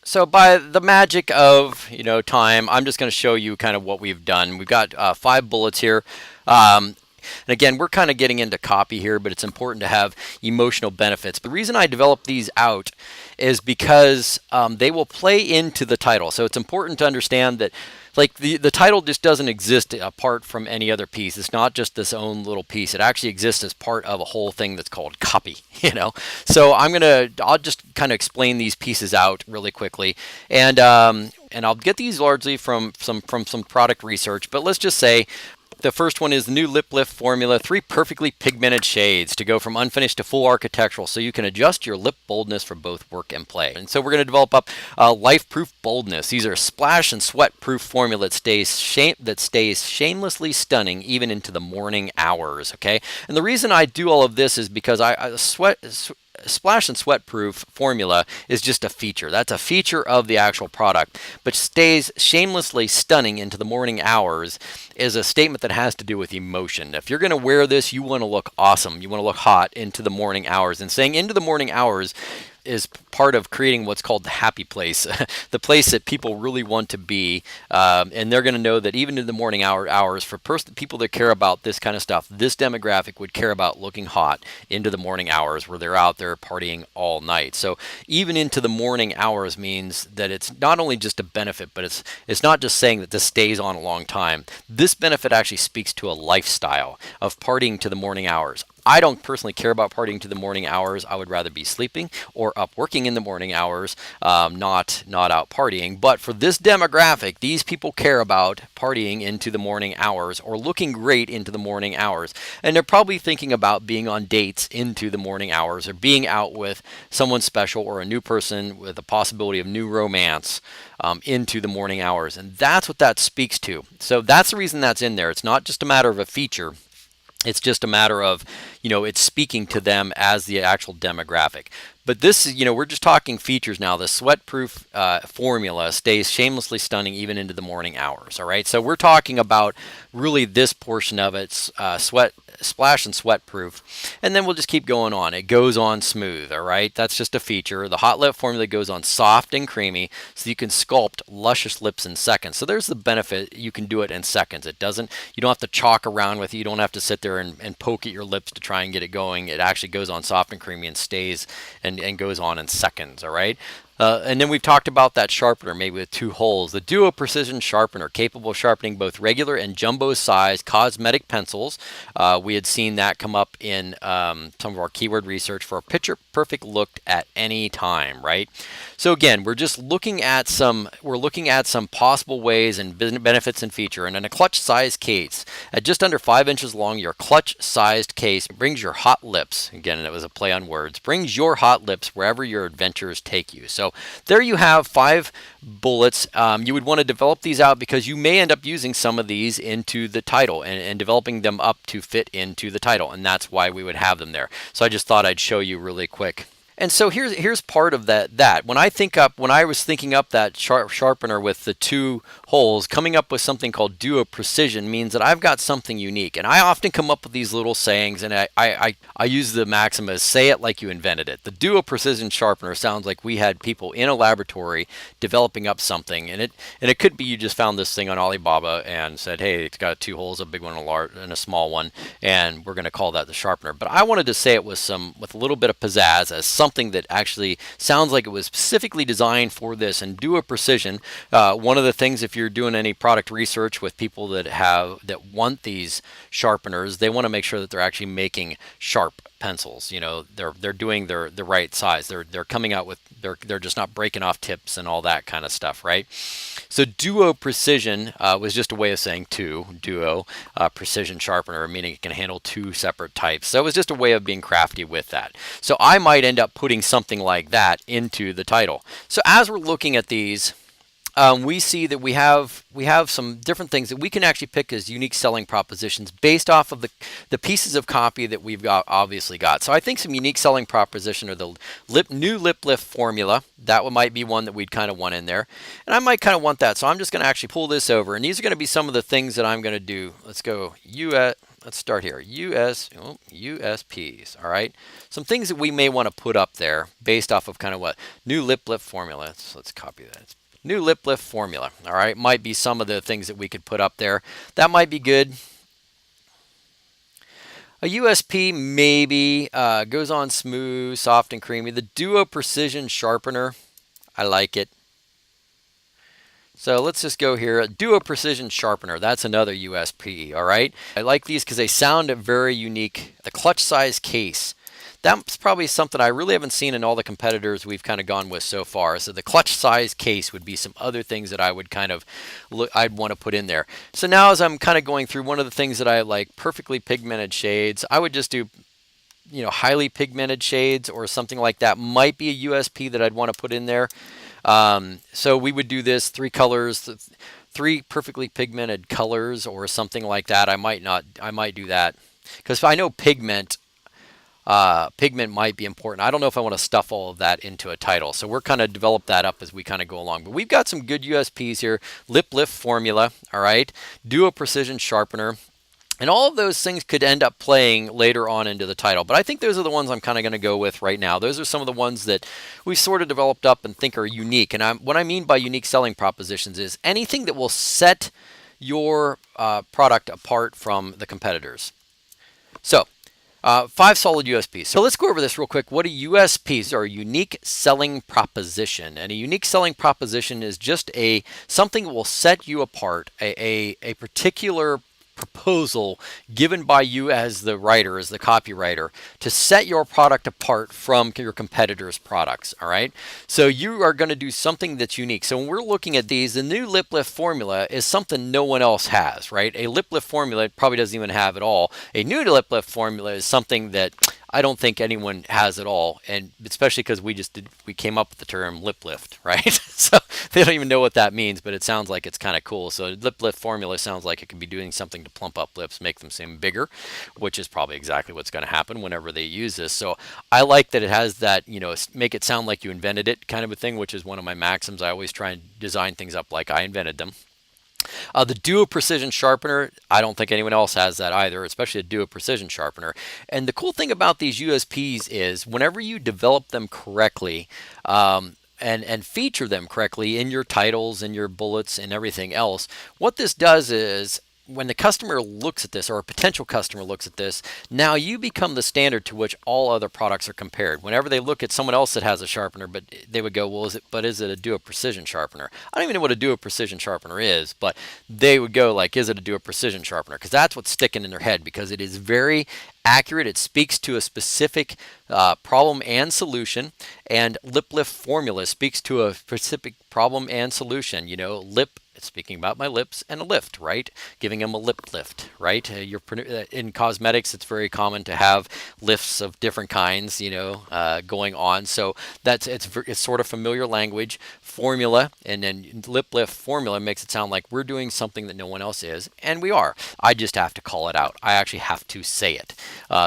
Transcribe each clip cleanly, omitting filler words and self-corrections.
So by the magic of time, I'm just going to show you kind of what we've done. We've got 5 bullets here. Um, and again, we're kind of getting into copy here, but it's important to have emotional benefits. The reason I developed these out is because they will play into the title. So it's important to understand that like the title just doesn't exist apart from any other piece. It's not just this own little piece. It actually exists as part of a whole thing that's called copy, So I'll just kind of explain these pieces out really quickly. And I'll get these largely from some product research, but let's just say the first one is the new Lip Lift formula, 3 perfectly pigmented shades to go from unfinished to full architectural, so you can adjust your lip boldness for both work and play. And so we're going to develop up life-proof boldness. These are splash and sweat-proof formula that stays shamelessly stunning even into the morning hours. Okay, and the reason I do all of this is because Splash and Sweat Proof formula is just a feature. That's a feature of the actual product, but stays shamelessly stunning into the morning hours is a statement that has to do with emotion. If you're going to wear this, you want to look awesome. You want to look hot into the morning hours. And saying into the morning hours is part of creating what's called the happy place, the place that people really want to be. And they're going to know that even in the morning hours, for people that care about this kind of stuff, this demographic would care about looking hot into the morning hours where they're out there partying all night. So even into the morning hours means that it's not only just a benefit, but it's not just saying that this stays on a long time. This benefit actually speaks to a lifestyle of partying to the morning hours. I don't personally care about partying to the morning hours. I would rather be sleeping or up working in the morning hours, not out partying. But for this demographic, these people care about partying into the morning hours or looking great into the morning hours. And they're probably thinking about being on dates into the morning hours or being out with someone special or a new person with the possibility of new romance into the morning hours. And that's what that speaks to. So that's the reason that's in there. It's not just a matter of a feature. It's just a matter of, it's speaking to them as the actual demographic. But this is, we're just talking features now. The sweat-proof formula stays shamelessly stunning even into the morning hours. All right. So we're talking about really this portion of it, splash and sweat proof. And then we'll just keep going on. It goes on smooth. All right. That's just a feature. The hot lip formula goes on soft and creamy so you can sculpt luscious lips in seconds. So there's the benefit. You can do it in seconds. You don't have to chalk around with it. You don't have to sit there and poke at your lips to try and get it going. It actually goes on soft and creamy and stays and goes on in seconds. All right. And then we've talked about that sharpener made with 2 holes. The Duo Precision Sharpener, capable of sharpening both regular and jumbo size cosmetic pencils. We had seen that come up in some of our keyword research for a picture perfect look at any time, right? So again, we're looking at some possible ways and benefits and feature. And in a clutch-sized case, at just under 5 inches long, your clutch-sized case brings your hot lips. Again, it was a play on words. Brings your hot lips wherever your adventures take you. So there you have 5 bullets. You would want to develop these out because you may end up using some of these into the title and developing them up to fit into the title. And that's why we would have them there. So I just thought I'd show you really quick. And so here's part of that. When I was thinking up that sharpener with the 2 holes, coming up with something called Duo Precision means that I've got something unique. And I often come up with these little sayings, and I use the maxim as say it like you invented it. The Duo Precision Sharpener sounds like we had people in a laboratory developing up something, and it could be you just found this thing on Alibaba and said, hey, it's got 2 holes, a big one and a small one, and we're going to call that the sharpener. But I wanted to say it with a little bit of pizzazz as something that actually sounds like it was specifically designed for this. And Duo Precision, one of the things if you're doing any product research with people that want these sharpeners, they want to make sure that they're actually making sharp pencils. They're doing the right size. They're coming out with they're just not breaking off tips and all that kind of stuff, right? So Duo Precision was just a way of saying Duo Precision Sharpener, meaning it can handle 2 separate types. So it was just a way of being crafty with that. So I might end up putting something like that into the title. So as we're looking at these, we see that we have some different things that we can actually pick as unique selling propositions based off of the pieces of copy that we've obviously got. So I think some unique selling proposition are the new Lip Lift formula. That might be one that we'd kind of want in there. And I might kind of want that. So I'm just going to actually pull this over. And these are going to be some of the things that I'm going to do. Let's go let's start here. USPs, all right? Some things that we may want to put up there based off of kind of what? New lip lift formula. Let's copy that. New lip lift formula, all right? Might be some of the things that we could put up there. That might be good. A USP maybe goes on smooth, soft, and creamy. The Duo Precision Sharpener, I like it. So let's just go here. Duo Precision Sharpener, that's another USP, all right? I like these because they sound very unique. The clutch size case, that's probably something I really haven't seen in all the competitors we've kind of gone with so far. So the clutch size case would be some other things that I would kind of I'd want to put in there. So now as I'm kind of going through, one of the things that I like, perfectly pigmented shades, I would just do, you know, highly pigmented shades or something like that. Might be a USP that I'd want to put in there. So we would do this 3 colors, 3 perfectly pigmented colors or something like that. I might do that because I know pigment might be important. I don't know if I want to stuff all of that into a title. So we're kind of develop that up as we kind of go along. But we've got some good USPs here. Lip lift formula, all right. Duo Precision Sharpener. And all of those things could end up playing later on into the title. But I think those are the ones I'm kind of going to go with right now. Those are some of the ones that we've sort of developed up and think are unique. And what I mean by unique selling propositions is anything that will set your product apart from the competitors. So 5 solid USPs. So let's go over this real quick. What are USPs? Are a unique selling proposition. And a unique selling proposition is just something that will set you apart, a particular proposal given by you as the writer, as the copywriter, to set your product apart from your competitors' products. All right. So you are going to do something that's unique. So when we're looking at these, the new lip lift formula is something no one else has, right? A lip lift formula probably doesn't even have it all. A new lip lift formula is something that I don't think anyone has at all, and especially because we came up with the term lip lift, right? So they don't even know what that means, but it sounds like it's kind of cool. So lip lift formula sounds like it could be doing something to plump up lips, make them seem bigger, which is probably exactly what's going to happen whenever they use this. So I like that it has that, you know, make it sound like you invented it kind of a thing, which is one of my maxims. I always try and design things up like I invented them. The Duo Precision Sharpener, I don't think anyone else has that either, especially a Duo Precision Sharpener. And the cool thing about these USPs is whenever you develop them correctly and feature them correctly in your titles and your bullets and everything else, what this does is when the customer looks at this, or a potential customer looks at this, now you become the standard to which all other products are compared. Whenever they look at someone else that has a sharpener, but they would go, well, is it a Duo Precision Sharpener? I don't even know what a Duo Precision Sharpener is, but they would go like, is it a Duo Precision Sharpener? Because that's what's sticking in their head, because it is very accurate. It speaks to a specific problem and solution, and lip lift formula speaks to a specific problem and solution. You know, it's speaking about my lips, and a lift, right? Giving them a lip lift, right? In cosmetics, it's very common to have lifts of different kinds, you know, going on. So it's sort of familiar language. Formula, and then lip lift formula makes it sound like we're doing something that no one else is, and we are. I just have to call it out. I actually have to say it.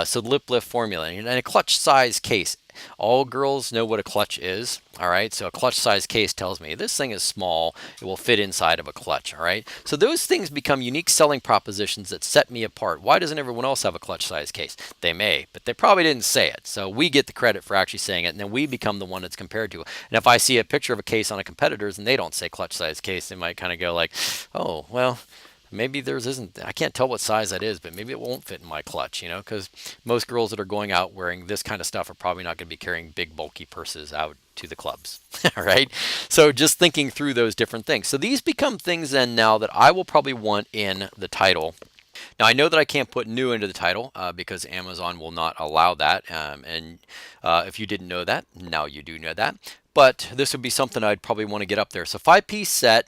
So lip lift formula, and a clutch size case. All girls know what a clutch is, all right? So a clutch size case tells me this thing is small. It will fit inside of a clutch, all right? So those things become unique selling propositions that set me apart. Why doesn't everyone else have a clutch size case? They may, but they probably didn't say it. So we get the credit for actually saying it, and then we become the one that's compared to. And if I see a picture of a case on a competitor's and they don't say clutch size case, they might kind of go like, oh, well, maybe theirs isn't. I can't tell what size that is, but maybe it won't fit in my clutch, you know, because most girls that are going out wearing this kind of stuff are probably not going to be carrying big, bulky purses out to the clubs. All right. So just thinking through those different things. So these become things then now that I will probably want in the title. Now, I know that I can't put new into the title because Amazon will not allow that. And if you didn't know that, now you do know that. But this would be something I'd probably want to get up there. So 5-piece set.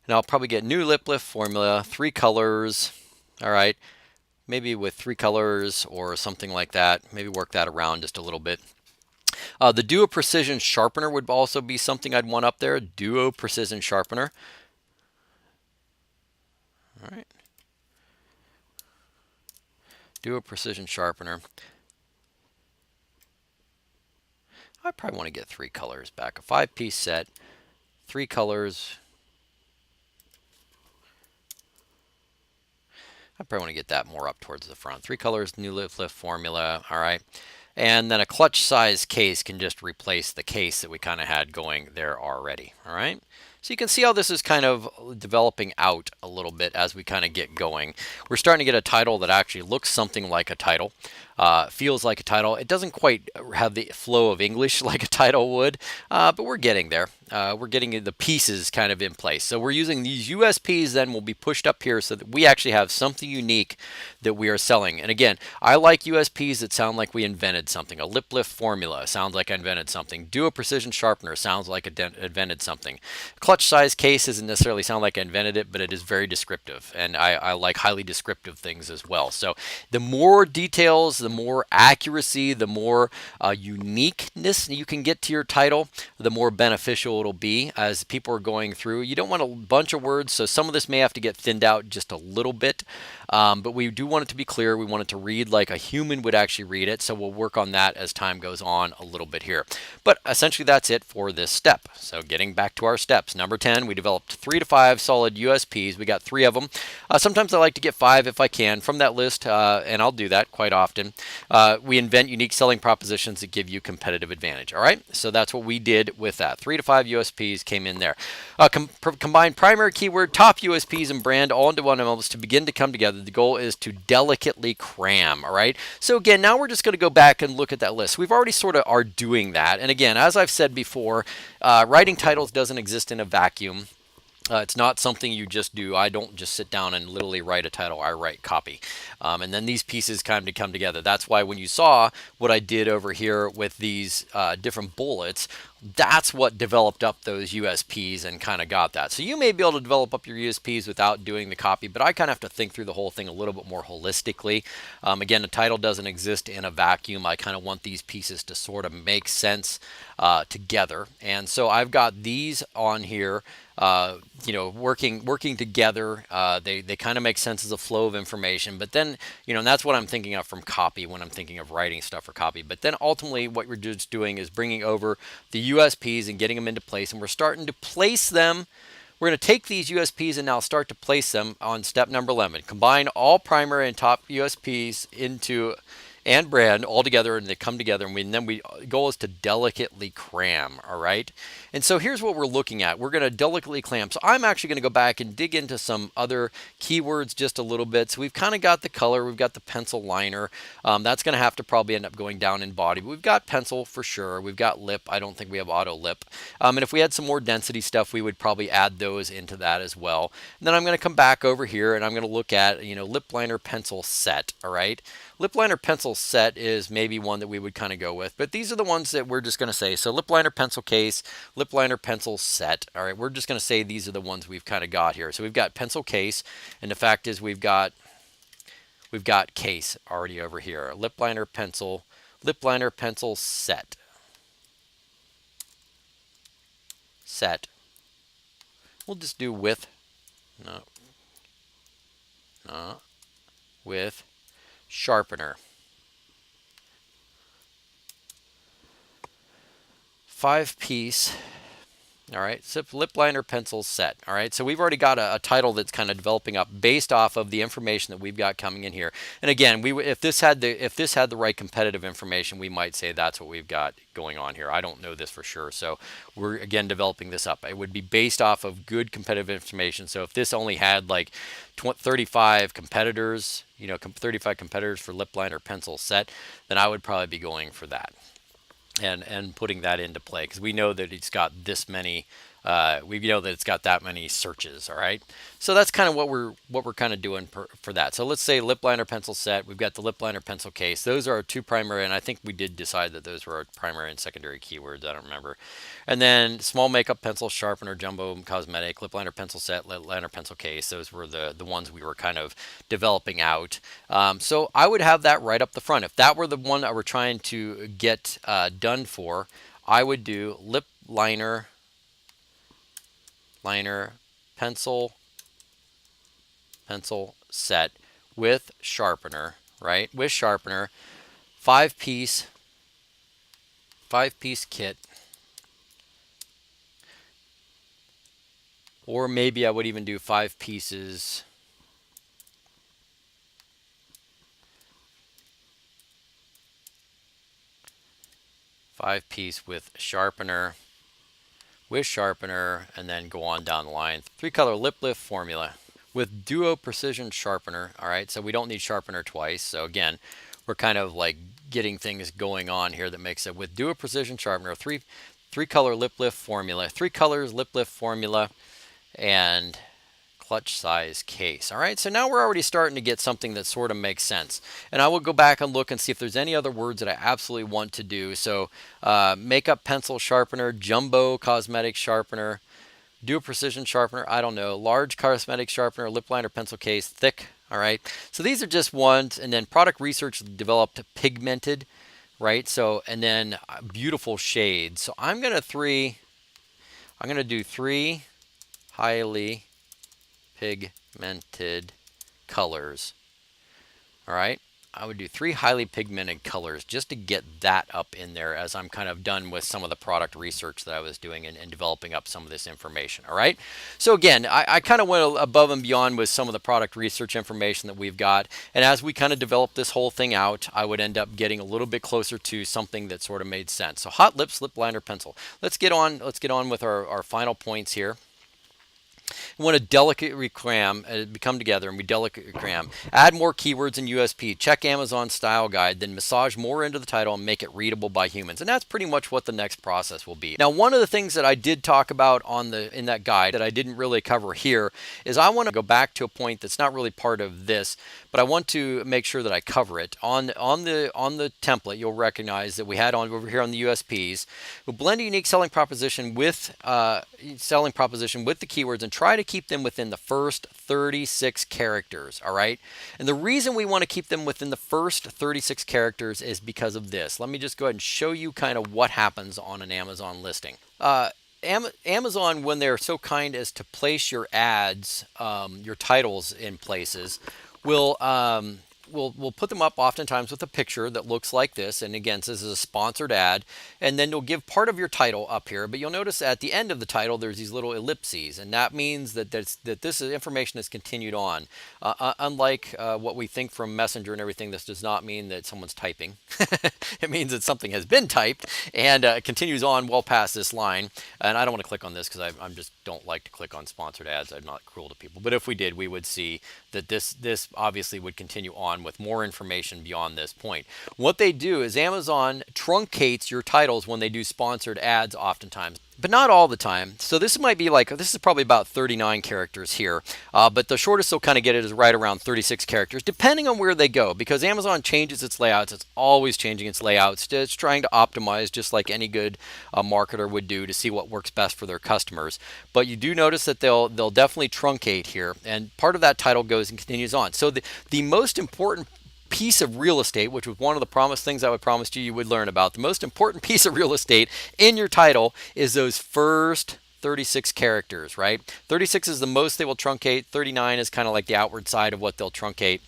And I'll probably get new lip lift formula, 3 colors. All right. Maybe with 3 colors or something like that. Maybe work that around just a little bit. The Duo Precision Sharpener would also be something I'd want up there. Duo Precision Sharpener. All right. Duo Precision Sharpener. I probably want to get 3 colors back. A 5-piece set, 3 colors. I probably want to get that more up towards the front. 3 colors, new lift formula. All right. And then a clutch size case can just replace the case that we kind of had going there already. All right. So you can see how this is kind of developing out a little bit as we kind of get going. We're starting to get a title that actually looks something like a title, feels like a title. It doesn't quite have the flow of English like a title would, but we're getting there. We're getting the pieces kind of in place. So we're using these USPs then will be pushed up here so that we actually have something unique that we are selling. And again, I like USPs that sound like we invented something. A lip lift formula sounds like I invented something. Do a precision sharpener sounds like I invented something. Clutch size case doesn't necessarily sound like I invented it, but it is very descriptive. And I like highly descriptive things as well. So the more details, the more accuracy, the more uniqueness you can get to your title, the more beneficial it'll be as people are going through. You don't want a bunch of words, so some of this may have to get thinned out just a little bit, but we do want it to be clear. We want it to read like a human would actually read it, so we'll work on that as time goes on a little bit here. But essentially that's it for this step. So getting back to our steps. Number 10, we developed 3 to 5 solid USPs. We got 3 of them. Sometimes I like to get 5 if I can from that list, and I'll do that quite often. We invent unique selling propositions that give you competitive advantage. All right, so that's what we did with that. 3 to 5 USPs came in there. Combine primary keyword, top USPs, and brand all into one almost to begin to come together. The goal is to delicately cram. All right, so again, now we're just going to go back and look at that list. We've already sort of are doing that, and again, as I've said before, writing titles doesn't exist in a vacuum. It's not something you just do. I don't just sit down and literally write a title. I write copy. And then these pieces kind of come together. That's why when you saw what I did over here with these different bullets, that's what developed up those USPs and kind of got that. So you may be able to develop up your USPs without doing the copy, but I kind of have to think through the whole thing a little bit more holistically. Again, the title doesn't exist in a vacuum. I kind of want these pieces to sort of make sense together. And so I've got these on here. Working together. They kind of make sense as a flow of information. But then, and that's what I'm thinking of from copy when I'm thinking of writing stuff for copy. But then ultimately what we're just doing is bringing over the USPs and getting them into place. And we're starting to place them. We're going to take these USPs and now start to place them on step number 11. Combine all primary and top USPs into and brand all together, and they come together, and then the goal is to delicately cram. All right, and so here's what we're looking at. We're going to delicately cram. So I'm actually going to go back and dig into some other keywords just a little bit. So we've kind of got the color, we've got the pencil liner. That's going to have to probably end up going down in body, but we've got pencil for sure. We've got lip. I don't think we have auto lip. And if we had some more density stuff, we would probably add those into that as well. And then I'm going to come back over here and I'm going to look at lip liner pencil set. All right. Lip liner pencil set is maybe one that we would kind of go with, but these are the ones that we're just going to say. So lip liner pencil case, lip liner pencil set. All right, we're just going to say these are the ones we've kind of got here. So we've got pencil case, and the fact is we've got case already over here. Lip liner pencil set. Set. We'll just do with. With sharpener. 5-piece. All right, so lip liner pencil set. All right, so we've already got a title that's kind of developing up based off of the information that we've got coming in here. And again, if this had the right competitive information, we might say that's what we've got going on here. I don't know this for sure, so we're again developing this up. It would be based off of good competitive information. So if this only had like 35 competitors, 35 competitors for lip liner pencil set, then I would probably be going for that. And putting that into play because we know that it's got this many. We know that it's got that many searches. All right, so that's kind of what we're kind of doing for that. So let's say lip liner pencil set. We've got the lip liner pencil case. Those are our 2 primary, and I think we did decide that those were our primary and secondary keywords. I don't remember. And then small makeup pencil sharpener, jumbo cosmetic, lip liner pencil set, lip liner pencil case. Those were the ones we were kind of developing out. So I would have that right up the front. If that were the one that we're trying to get done for, I would do lip liner pencil set with sharpener, right? With sharpener, 5-piece kit. Or maybe I would even do 5 pieces 5-piece with sharpener, and then go on down the line. 3-color lip lift formula with duo precision sharpener. All right, so we don't need sharpener twice. So again, we're kind of like getting things going on here that makes it with duo precision sharpener, three-color lip lift formula, 3 colors lip lift formula, and clutch size case. All right, so now we're already starting to get something that sort of makes sense. And I will go back and look and see if there's any other words that I absolutely want to do. So makeup pencil sharpener, jumbo cosmetic sharpener, dual precision sharpener, I don't know, large cosmetic sharpener, lip liner pencil case, thick. All right, so these are just ones. And then product research developed pigmented, right? So, and then beautiful shades. So I'm going to do 3 highly pigmented colors. All right, I would do 3 highly pigmented colors just to get that up in there as I'm kind of done with some of the product research that I was doing and developing up some of this information. All right, so again, I kind of went above and beyond with some of the product research information that we've got, and as we kind of develop this whole thing out, I would end up getting a little bit closer to something that sort of made sense. So hot lips, lip liner pencil. Let's get on with our final points here. We want to delicately cram, come together and we delicately cram. Add more keywords in USP. Check Amazon style guide, then massage more into the title and make it readable by humans. And that's pretty much what the next process will be. Now, one of the things that I did talk about in that guide that I didn't really cover here is I want to go back to a point that's not really part of this, but I want to make sure that I cover it. On the template, you'll recognize that we had over here on the USPs. We'll blend a unique selling proposition with the keywords and try to keep them within the first 36 characters, all right? And the reason we want to keep them within the first 36 characters is because of this. Let me just go ahead and show you kind of what happens on an Amazon listing. Amazon, when they're so kind as to place your ads, your titles in places, will put them up oftentimes with a picture that looks like this. And again, this is a sponsored ad. And then you'll give part of your title up here. But you'll notice at the end of the title, there's these little ellipses. And that means that this information is continued on. Unlike what we think from Messenger and everything, this does not mean that someone's typing. It means that something has been typed and continues on well past this line. And I don't want to click on this because I just don't like to click on sponsored ads. I'm not cruel to people. But if we did, we would see that this obviously would continue on with more information beyond this point. What they do is Amazon truncates your titles when they do sponsored ads oftentimes, but not all the time. So this is probably about 39 characters here, but the shortest they'll kind of get it is right around 36 characters, depending on where they go, because Amazon changes its layouts. It's always changing its layouts. It's trying to optimize just like any good marketer would do to see what works best for their customers. But you do notice that they'll definitely truncate here, and part of that title goes and continues on. So the most important piece of real estate, which was one of the promised things I would promise you would learn about, the most important piece of real estate in your title is those first 36 characters, right? 36 is the most they will truncate. 39 is kind of like the outward side of what they'll truncate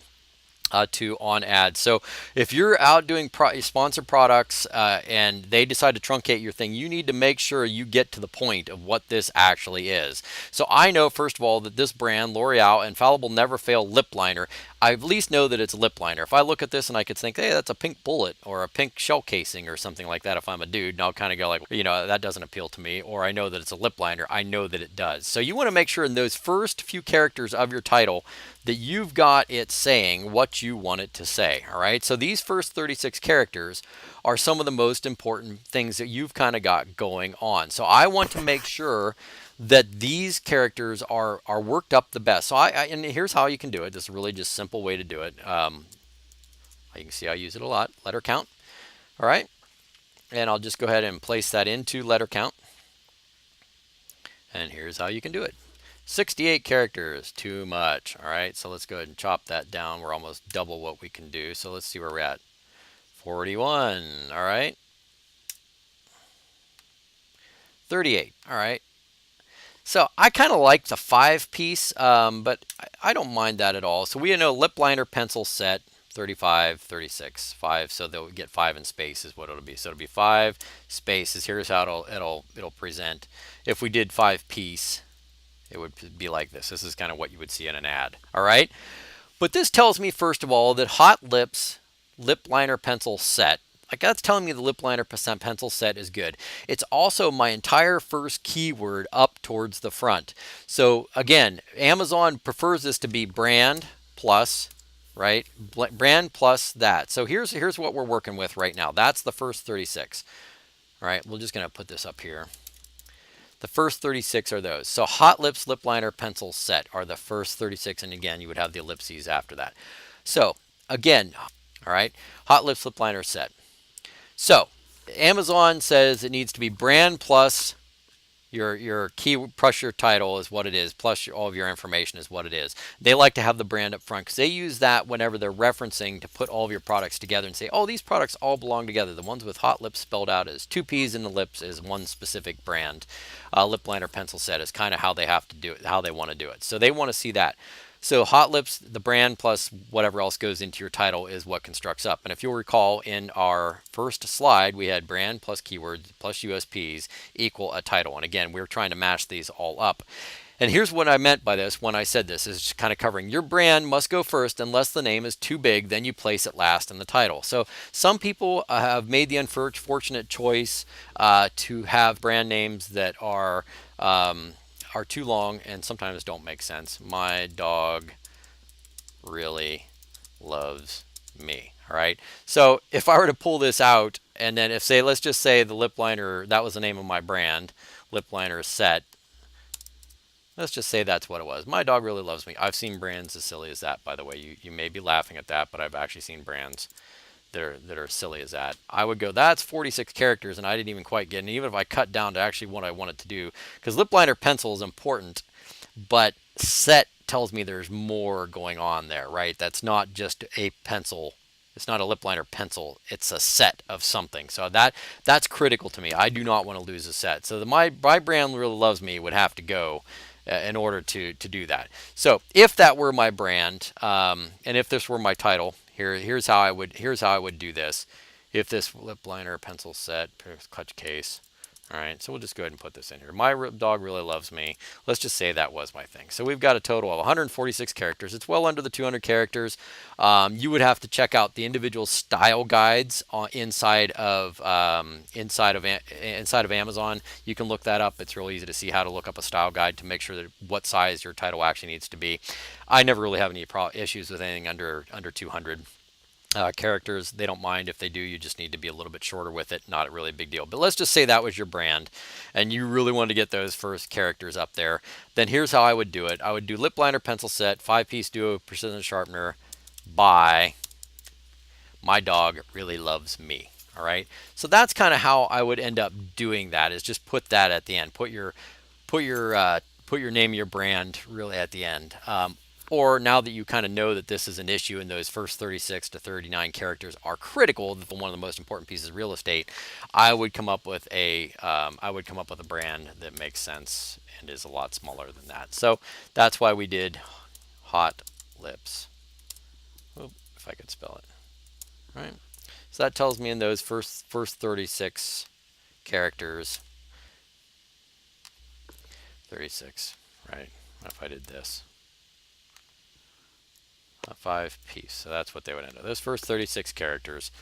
to on ads. So if you're out doing sponsored products and they decide to truncate your thing, you need to make sure you get to the point of what this actually is. So I know, first of all, that this brand, L'Oreal Infallible Never Fail Lip Liner, I at least know that it's a lip liner. If I look at this and I could think, hey, that's a pink bullet or a pink shell casing or something like that, if I'm a dude, and I'll kind of go like, that doesn't appeal to me. Or I know that it's a lip liner. I know that it does. So you want to make sure in those first few characters of your title that you've got it saying what you want it to say. All right. So these first 36 characters are some of the most important things that you've kind of got going on. So I want to make sure that these characters are worked up the best. So and here's how you can do it. This is really just a simple way to do it. You can see I use it a lot. Letter count. All right. And I'll just go ahead and place that into letter count. And here's how you can do it. 68 characters, too much. All right, so let's go ahead and chop that down. We're almost double what we can do. So let's see where we're at. 41, all right. 38, all right. So I kind of like the 5-piece, but I don't mind that at all. So we know lip liner pencil set, 35, 36, 5. So they'll get 5 in space is what it'll be. So it'll be 5 spaces. Here's how it'll present. If we did 5-piece, it would be like this. This is kind of what you would see in an ad. All right. But this tells me, first of all, that Hot Lips Lip Liner Pencil Set Like that's telling me the lip liner percent pencil set is good. It's also my entire first keyword up towards the front. So again, Amazon prefers this to be brand plus, right? Brand plus that. So here's what we're working with right now. That's the first 36. All right, we're just gonna put this up here. The first 36 are those. So Hot Lips lip liner pencil set are the first 36, and again, you would have the ellipses after that. So again, all right, Hot Lips lip liner set. So Amazon says it needs to be brand plus your key plus your title is what it is, plus all of your information is what it is. They like to have the brand up front because they use that whenever they're referencing to put all of your products together and say, oh, these products all belong together. The ones with Hot Lips spelled out as two P's in the lips is one specific brand. Lip liner pencil set is kind of how they have to do it, how they want to do it. So they want to see that. So Hot Lips, the brand plus whatever else goes into your title is what constructs up. And if you'll recall in our first slide, we had brand plus keywords plus USPs equal a title. And again, we were trying to mash these all up. And here's what I meant by this when I said this is kind of covering your brand must go first unless the name is too big, then you place it last in the title. So some people have made the unfortunate choice to have brand names that are too long and sometimes don't make sense. My dog really loves me. All right. So if I were to pull this out and then if say, let's just say the lip liner, that was the name of my brand, lip liner set. Let's just say that's what it was. My dog really loves me. I've seen brands as silly as that, by the way. You may be laughing at that, but I've actually seen brands that are silly as that. I would go, that's 46 characters, and I didn't even quite get it. And even if I cut down to actually what I wanted to do, because lip liner pencil is important, but set tells me there's more going on there, right? That's not just a pencil. It's not a lip liner pencil. It's a set of something. So that's critical to me. I do not want to lose a set. So my brand really loves me would have to go in order to do that. So if that were my brand, and if this were my title, here's how I would do this. If this lip liner pencil set clutch case, all right, so we'll just go ahead and put this in here. My dog really loves me. Let's just say that was my thing. So we've got a total of 146 characters. It's well under the 200 characters. You would have to check out the individual style guides inside of Amazon. You can look that up. It's real easy to see how to look up a style guide to make sure that what size your title actually needs to be. I never really have any issues with anything under 200. Characters, they don't mind if they do. You just need to be a little bit shorter with it. Not a really big deal. But let's just say that was your brand and you really wanted to get those first characters up there. Then here's how I would do it. I would do lip liner pencil set, 5-piece duo precision sharpener by my dog really loves me. All right. So that's kind of how I would end up doing that, is just put that at the end. Put your name of your brand really at the end. Or now that you kind of know that this is an issue and those first 36 to 39 characters are critical, one of the most important pieces of real estate, I would come up with a brand that makes sense and is a lot smaller than that. So that's why we did Hot Lips. Oop, if I could spell it. All right. So that tells me in those first 36 characters, 36, right? What if I did this? A 5-piece. So that's what they would end up. Those first 36 characters,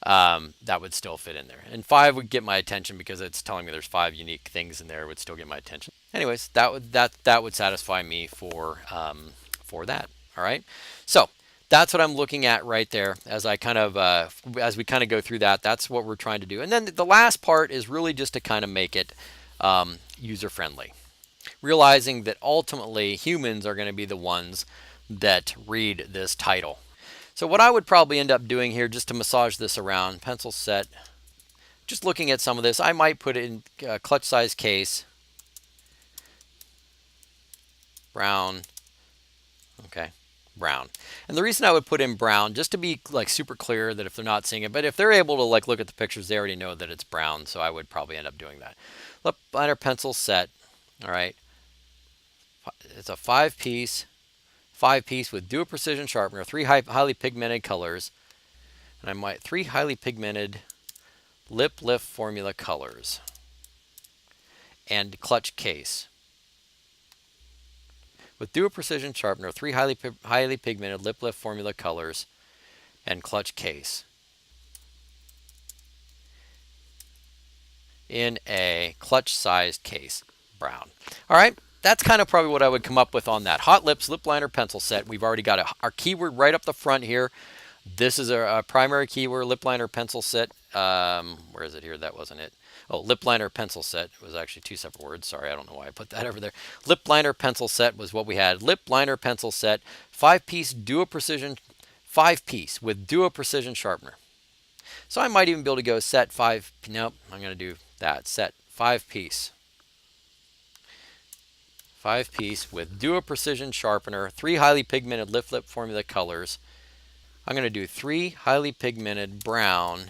that would still fit in there. And 5 would get my attention because it's telling me there's 5 unique things in there. It would still get my attention. Anyways, that would satisfy me for that. All right. So that's what I'm looking at right there as I kind of as we kind of go through that. That's what we're trying to do. And then the last part is really just to kind of make it user friendly, realizing that ultimately humans are going to be the ones that read this title. So what I would probably end up doing here, just to massage this around, pencil set, just looking at some of this, I might put it in clutch size case, brown, okay, brown. And the reason I would put in brown, just to be like super clear that if they're not seeing it, but if they're able to like look at the pictures, they already know that it's brown, so I would probably end up doing that. Lip liner pencil set, all right, it's a 5-piece with dual precision sharpener, 3 highly pigmented colors, and I might 3 highly pigmented lip lift formula colors, and clutch case with dual precision sharpener, 3 highly pigmented lip lift formula colors, and clutch case. in a clutch-sized case, brown. All right, that's kind of probably what I would come up with on that. Hot Lips Lip Liner Pencil Set. We've already got our keyword right up the front here. This is a primary keyword, lip liner pencil set. Where is it here? That wasn't it. Oh, lip liner pencil set. It was actually two separate words. Sorry, I don't know why I put that over there. Lip liner pencil set was what we had. Lip liner pencil set, 5-piece Duo Precision, 5-piece with Duo Precision sharpener. So I might even be able to go set 5. Nope, I'm going to do that. Set 5-piece. 5-piece with Duo Precision sharpener, 3 highly pigmented lift lip formula colors. I'm going to do 3 highly pigmented brown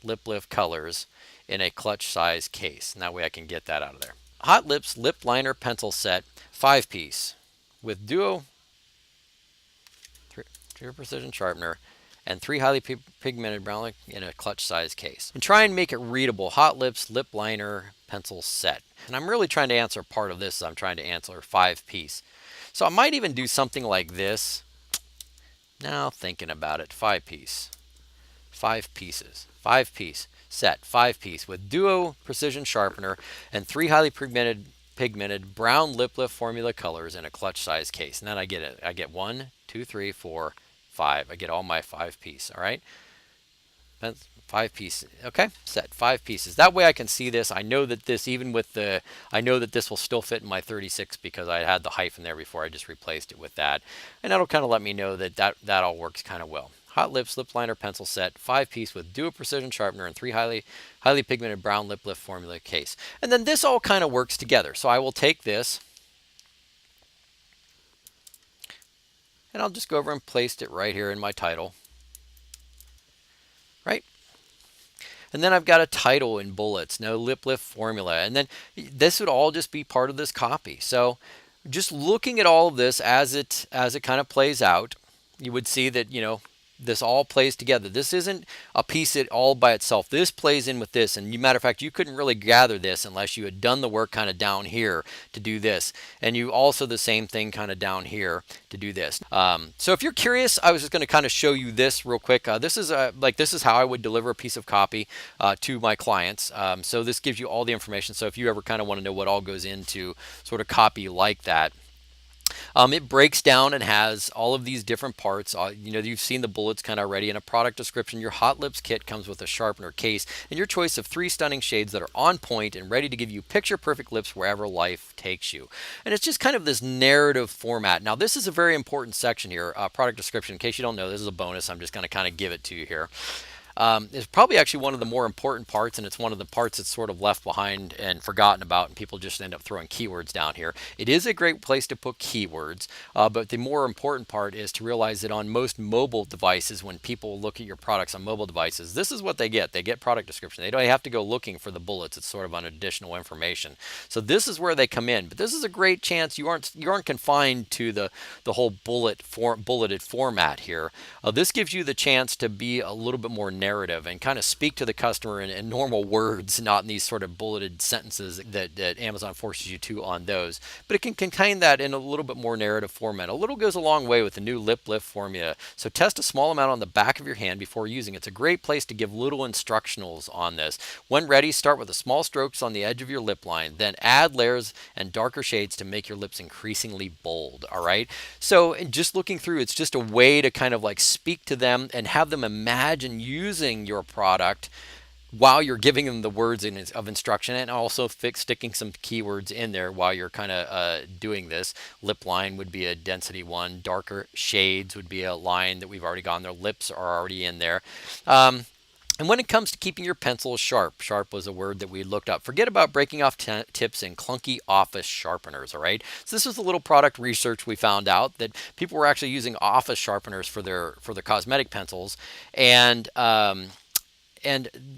lip lift colors in a clutch size case. And that way I can get that out of there. Hot Lips Lip Liner Pencil Set, 5-piece with Duo Precision Sharpener and 3 highly pigmented brown in a clutch size case. And try and make it readable. Hot Lips Lip Liner Pencil Set. And I'm really trying to answer part of this. I'm trying to answer 5-piece. So I might even do something like this. Now thinking about it, 5-piece, 5 pieces, 5-piece set, 5-piece with Duo Precision Sharpener and 3 highly pigmented brown lip lift formula colors in a clutch size case. And then I get it. I get 1, 2, 3, 4, 5. I get all my 5-piece. All right. 5 pieces. Okay, set 5 pieces. That way I can see this. I know that this, even with the, I know that this will still fit in my 36 because I had the hyphen there before. I just replaced it with that. And that'll kind of let me know that that all works kind of well. Hot Lips Lip Liner Pencil Set, 5-piece with Duo Precision Sharpener and 3 highly pigmented brown lip lift formula case. And then this all kind of works together. So I will take this and I'll just go over and place it right here in my title. Right? And then I've got a title in bullets, no lip lift formula. And then this would all just be part of this copy. So just looking at all of this as it kind of plays out, you would see that, you know, this all plays together. This isn't a piece that all by itself. This plays in with this. And matter of fact, you couldn't really gather this unless you had done the work kind of down here to do this. And you also the same thing kind of down here to do this. So if you're curious, I was just going to kind of show you this real quick. This is how I would deliver a piece of copy to my clients. So this gives you all the information. So if you ever kind of want to know what all goes into sort of copy like that, it breaks down and has all of these different parts. You know, you've seen the bullets kind of already. In a product description, your Hot Lips kit comes with a sharpener case and your choice of 3 stunning shades that are on point and ready to give you picture-perfect lips wherever life takes you. And it's just kind of this narrative format. Now, this is a very important section here, product description. In case you don't know, this is a bonus. I'm just going to kind of give it to you here. Is probably actually one of the more important parts, and it's one of the parts that's sort of left behind and forgotten about, and people just end up throwing keywords down here. It is a great place to put keywords, but the more important part is to realize that on most mobile devices, when people look at your products on mobile devices, this is what they get. They get product description. They don't have to go looking for the bullets. It's sort of on additional information. So this is where they come in, but this is a great chance. You aren't confined to the whole bulleted format here. This gives you the chance to be a little bit more narrative and kind of speak to the customer in normal words, not in these sort of bulleted sentences that Amazon forces you to on those. But it can contain that in a little bit more narrative format. A little goes a long way with the new lip lift formula. So test a small amount on the back of your hand before using it. It's a great place to give little instructionals on this. When ready, start with the small strokes on the edge of your lip line, then add layers and darker shades to make your lips increasingly bold. All right. So just looking through, it's just a way to kind of like speak to them and have them imagine using your product while you're giving them the words of instruction, and also sticking some keywords in there while you're kind of doing this. Lip line would be a density one. Darker shades would be a line that we've already gone there. Lips are already in there. And when it comes to keeping your pencils sharp, sharp was a word that we looked up. Forget about breaking off tips and clunky office sharpeners, all right? So this was a little product research we found out that people were actually using office sharpeners for their cosmetic pencils, and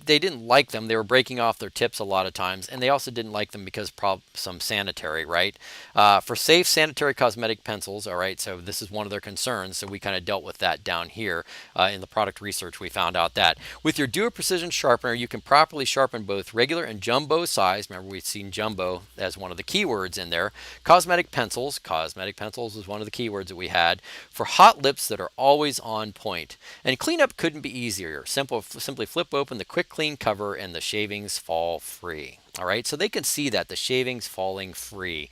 they didn't like them. They were breaking off their tips a lot of times, and they also didn't like them because some sanitary, right? For safe sanitary cosmetic pencils, all right, so this is one of their concerns, so we kind of dealt with that down here in the product research. We found out that with your Duo Precision Sharpener, you can properly sharpen both regular and jumbo size. Remember, we've seen jumbo as one of the keywords in there. Cosmetic pencils was one of the keywords that we had for hot lips that are always on point. And cleanup couldn't be easier. Simply flip flip open the quick clean cover and the shavings fall free. All right, so they can see that the shavings falling free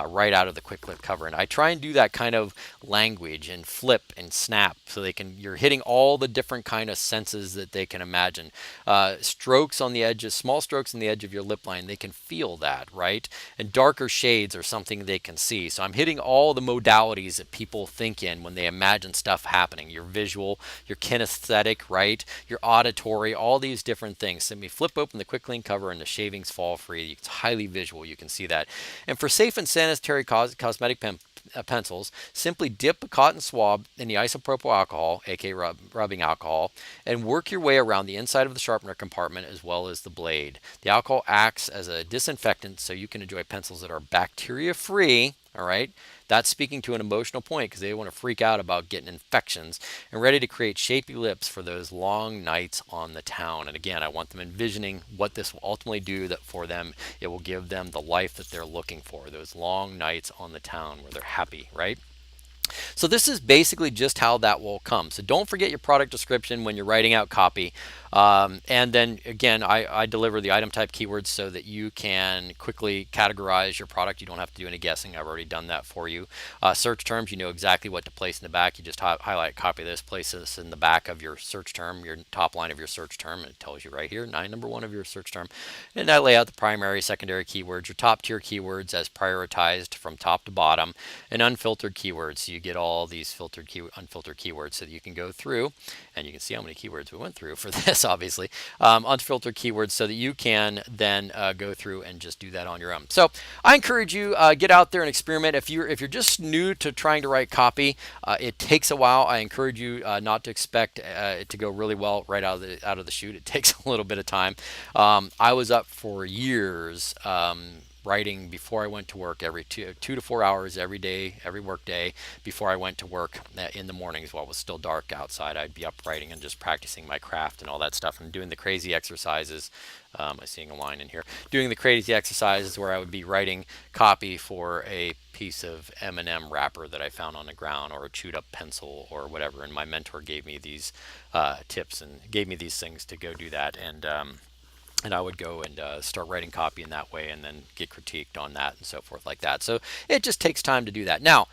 right out of the quick clip cover. And I try and do that kind of language and flip and snap so you're hitting all the different kind of senses that they can imagine. Strokes on the edges, small strokes on the edge of your lip line, they can feel that, right? And darker shades are something they can see. So I'm hitting all the modalities that people think in when they imagine stuff happening. Your visual, your kinesthetic, right? Your auditory, all these different things. So let me flip open the quick clean cover and the shavings fall free. It's highly visual. You can see that. And for safe and sanitary cosmetic pencils, simply dip a cotton swab in the isopropyl alcohol, aka rubbing alcohol, and work your way around the inside of the sharpener compartment as well as the blade. The alcohol acts as a disinfectant so you can enjoy pencils that are bacteria free. All right, that's speaking to an emotional point because they want to freak out about getting infections, and ready to create shapy lips for those long nights on the town. And again, I want them envisioning what this will ultimately do for them. It will give them the life that they're looking for, those long nights on the town where they're happy, right? So this is basically just how that will come. So don't forget your product description when you're writing out copy. And then again, I deliver the item type keywords so that you can quickly categorize your product. You don't have to do any guessing. I've already done that for you. Search terms, you know exactly what to place in the back. You just highlight, copy this, place this in the back of your search term, your top line of your search term. And it tells you right here, number 1 of your search term. And I lay out the primary, secondary keywords, your top tier keywords as prioritized from top to bottom, and unfiltered keywords. So you get all these unfiltered keywords so that you can go through, and you can see how many keywords we went through for this, obviously. Unfiltered keywords so that you can then go through and just do that on your own. So I encourage you, get out there and experiment. If you're just new to trying to write copy, it takes a while. I encourage you not to expect it to go really well right out of the chute. It takes a little bit of time. I was up for years writing before I went to work every 2 to 4 hours every day, every work day before I went to work in the mornings while it was still dark outside. I'd be up writing and just practicing my craft and all that stuff and doing the crazy exercises. I'm seeing a line in here. Doing the crazy exercises where I would be writing copy for a piece of M&M wrapper that I found on the ground or a chewed up pencil or whatever. And my mentor gave me these tips and gave me these things to go do that. And I would go and start writing copy in that way and then get critiqued on that and so forth like that. So it just takes time to do that. Now,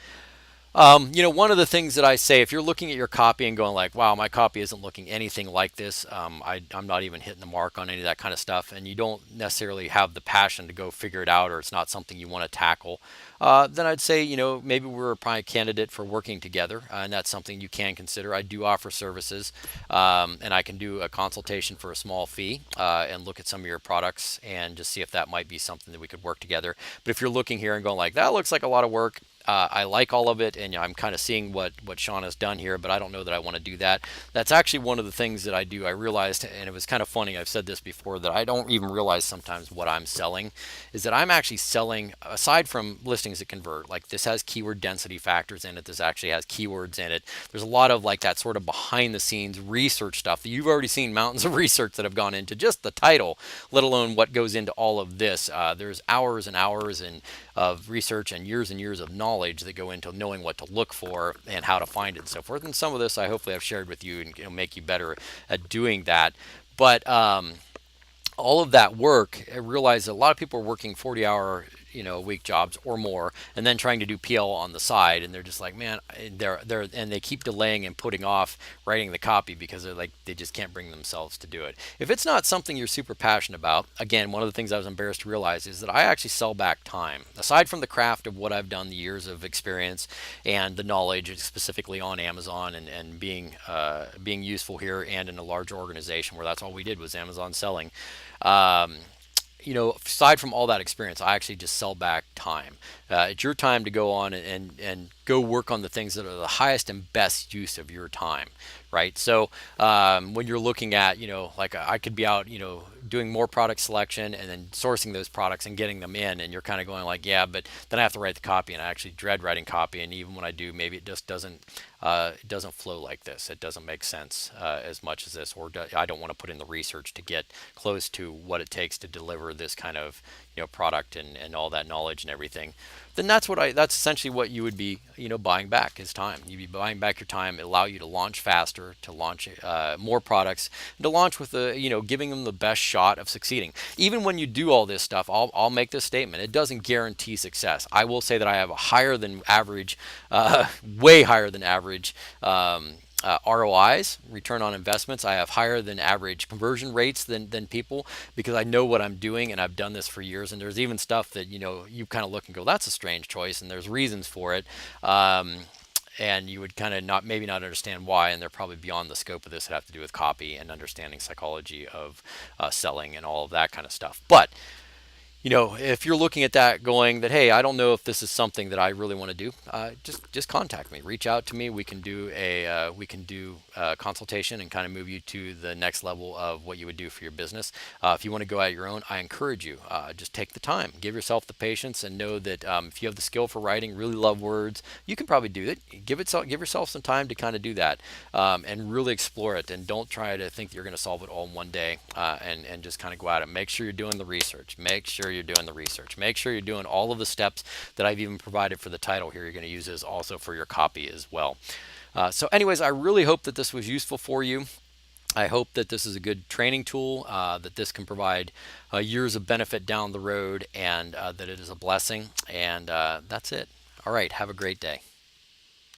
one of the things that I say, if you're looking at your copy and going like, wow, my copy isn't looking anything like this, I'm not even hitting the mark on any of that kind of stuff, and you don't necessarily have the passion to go figure it out, or it's not something you want to tackle, then I'd say, maybe we're a prime candidate for working together, and that's something you can consider. I do offer services, and I can do a consultation for a small fee and look at some of your products and just see if that might be something that we could work together. But if you're looking here and going like, that looks like a lot of work, I like all of it, and I'm kind of seeing what Sean has done here, but I don't know that I want to do that. That's actually one of the things that I do. I realized, and it was kind of funny, I've said this before, that I don't even realize sometimes what I'm selling is that I'm actually selling, aside from listings that convert, like this has keyword density factors in it, this actually has keywords in it. There's a lot of like that sort of behind the scenes research stuff that you've already seen mountains of research that have gone into just the title, let alone what goes into all of this. There's hours and hours of research and years of knowledge that go into knowing what to look for and how to find it and so forth. And some of this I hopefully have shared with you and make you better at doing that. But all of that work, I realize a lot of people are working 40-hour a week jobs or more, and then trying to do PL on the side, and they're just like, man, and they keep delaying and putting off writing the copy because they're like, they just can't bring themselves to do it. If it's not something you're super passionate about, again, one of the things I was embarrassed to realize is that I actually sell back time. Aside from the craft of what I've done, the years of experience and the knowledge specifically on Amazon and being useful here and in a large organization where that's all we did was Amazon selling. Aside from all that experience, I actually just sell back time. It's your time to go on and go work on the things that are the highest and best use of your time, right? So when you're looking at, like I could be out, doing more product selection and then sourcing those products and getting them in, and you're kind of going like, yeah, but then I have to write the copy, and I actually dread writing copy, and even when I do, maybe it just doesn't flow like this. It doesn't make sense as much as this, or I don't want to put in the research to get close to what it takes to deliver this kind of product and all that knowledge and everything. Then that's essentially what you would be buying back is time. You'd be buying back your time. It allow you to launch faster, to launch more products, and to launch with giving them the best shot of succeeding. Even when you do all this stuff, I'll make this statement: it doesn't guarantee success. I will say that I have a higher than average, way higher than average. ROIs, return on investments. I have higher than average conversion rates than people, because I know what I'm doing and I've done this for years. And there's even stuff that you kind of look and go, that's a strange choice, and there's reasons for it. And you would kind of maybe not understand why, and they're probably beyond the scope of this. That have to do with copy and understanding psychology of selling and all of that kind of stuff. But if you're looking at that going that, hey, I don't know if this is something that I really want to do, just contact me, reach out to me. We can do a consultation and kind of move you to the next level of what you would do for your business. If you want to go at your own, I encourage you, just take the time, give yourself the patience, and know that if you have the skill for writing, really love words, you can probably do it. Give yourself some time to kind of do that, and really explore it. And don't try to think that you're going to solve it all in one day, and just kind of go at it. Make sure you're doing the research. Make sure you're doing the research. Make sure you're doing all of the steps that I've even provided for the title here. You're going to use this also for your copy as well. So anyways, I really hope that this was useful for you. I hope that this is a good training tool, that this can provide years of benefit down the road, and that it is a blessing. And that's it. All right. Have a great day.